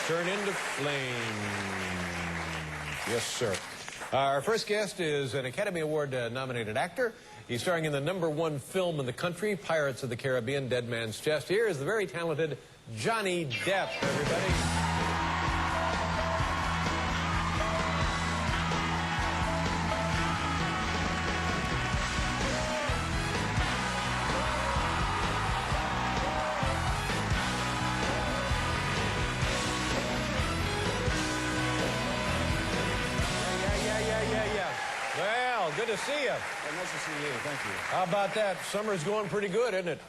turn into flames. Yes, sir. Our first guest is an Academy Award nominated actor. He's starring in the #1 film in the country, Pirates of the Caribbean, Dead Man's Chest. Here is the very talented Johnny Depp, everybody. Well, good to see you. Nice to see you. Thank you. How about that? Summer's going pretty good, isn't it?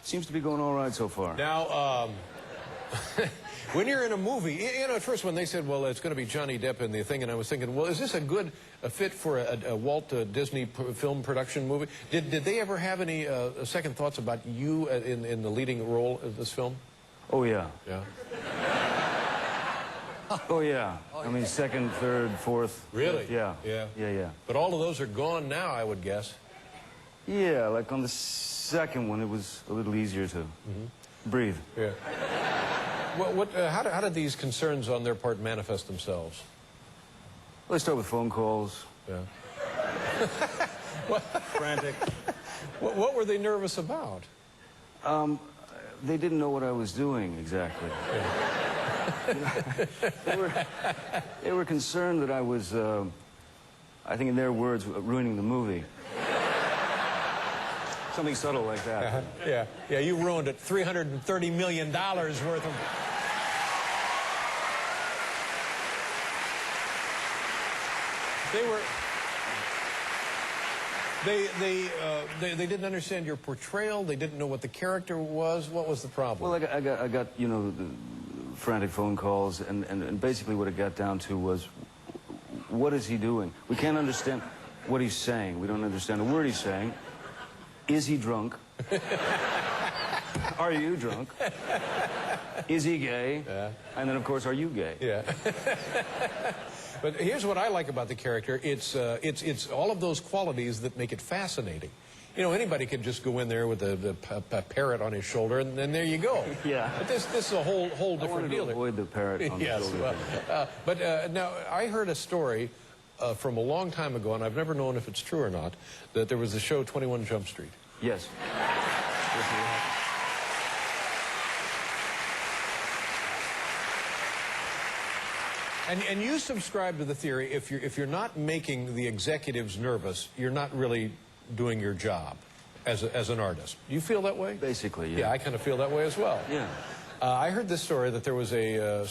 Seems to be going all right so far. Now, when you're in a movie, you know, at first when they said, well, it's going to be Johnny Depp in the thing, and I was thinking, well, is this a good fit for a Walt Disney film production movie? Did they ever have any second thoughts about you in the leading role of this film? Oh, yeah. Yeah. Oh, yeah. I mean, second, third, fourth. Really? Fifth, yeah. Yeah. Yeah. But all of those are gone now, I would guess. Yeah, like on the second one, it was a little easier to breathe. Yeah. Well, how did these concerns on their part manifest themselves? Well, they start with phone calls. Yeah. Frantic. What were they nervous about? They didn't know what I was doing exactly. Yeah. They were concerned that I was, I think in their words, ruining the movie. Something subtle like that. Yeah, you ruined it. $330 million worth of... They didn't understand your portrayal. They didn't know what the character was. What was the problem? Well, I got you know, the frantic phone calls, and basically what it got down to was, what is he doing? We can't understand what he's saying. We don't understand a word he's saying. Is he drunk? Are you drunk? Is he gay? Yeah. And then, of course, are you gay? Yeah. But here's what I like about the character. It's all of those qualities that make it fascinating. You know, anybody could just go in there with a parrot on his shoulder, and then there you go. Yeah. But this is a whole different deal. I wanted to avoid the parrot on the shoulder. Well, but now, I heard a story from a long time ago, and I've never known if it's true or not, that there was the show 21 Jump Street. Yes. And you subscribe to the theory, if you're not making the executives nervous, you're not really doing your job as an artist. Do you feel that way? Basically, yeah. Yeah, I kind of feel that way as well. Yeah. I heard this story that there was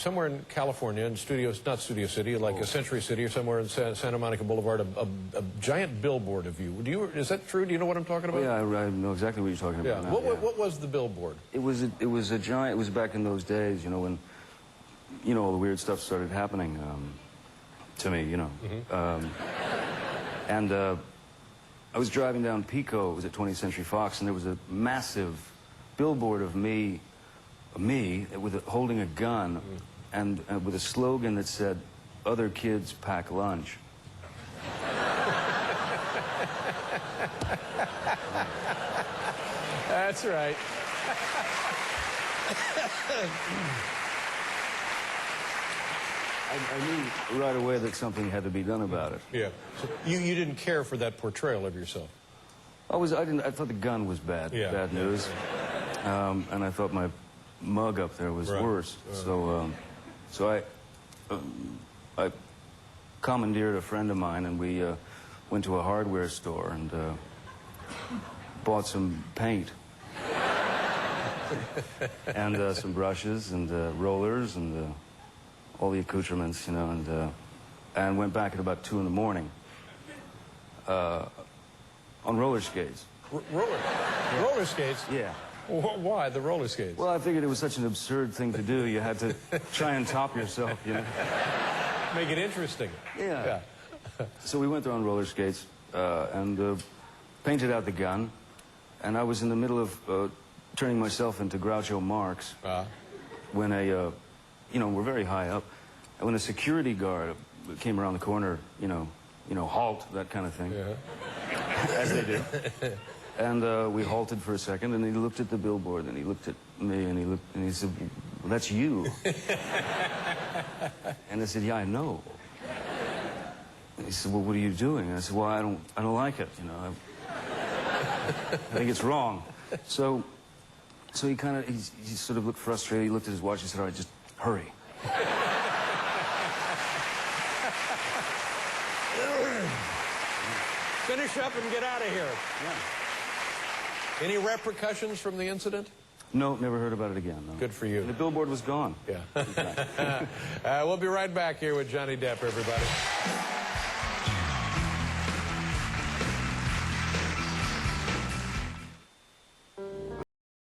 somewhere in California, in not Studio City, like a Century City or somewhere in Santa Monica Boulevard, a giant billboard of you. Is that true? Do you know what I'm talking about? Yeah, I know exactly what you're talking about now. What was the billboard? It was a giant. It was back in those days, you know, when, you know, all the weird stuff started happening to me, you know. And I was driving down Pico. It was at 20th Century Fox, and there was a massive billboard of me holding a gun, and with a slogan that said, "Other kids pack lunch." That's right. I knew right away that something had to be done about it. Yeah. So you didn't care for that portrayal of yourself. I thought the gun was bad. Yeah. Bad news. And I thought my mug up there was worse. So I commandeered a friend of mine, and we went to a hardware store and bought some paint and some brushes and rollers and all the accoutrements, you know, and went back at about 2 in the morning on roller skates. Roller skates? Yeah. Why the roller skates? Well, I figured it was such an absurd thing to do. You had to try and top yourself, you know. Make it interesting. Yeah. So we went there on roller skates and painted out the gun, and I was in the middle of turning myself into Groucho Marx when you know, we're very high up, and when a security guard came around the corner, you know, halt, that kind of thing, as they do. And we halted for a second, and he looked at the billboard, and he looked at me, and he said, well, that's you. And I said, yeah, I know. And he said, well, what are you doing? And I said, well, I don't like it, you know. I think it's wrong. So he he sort of looked frustrated. He looked at his watch. He said, all right, just hurry. Finish up and get out of here. Yeah. Any repercussions from the incident? No, never heard about it again. No. Good for you. And the billboard was gone. Yeah. We'll be right back here with Johnny Depp, everybody.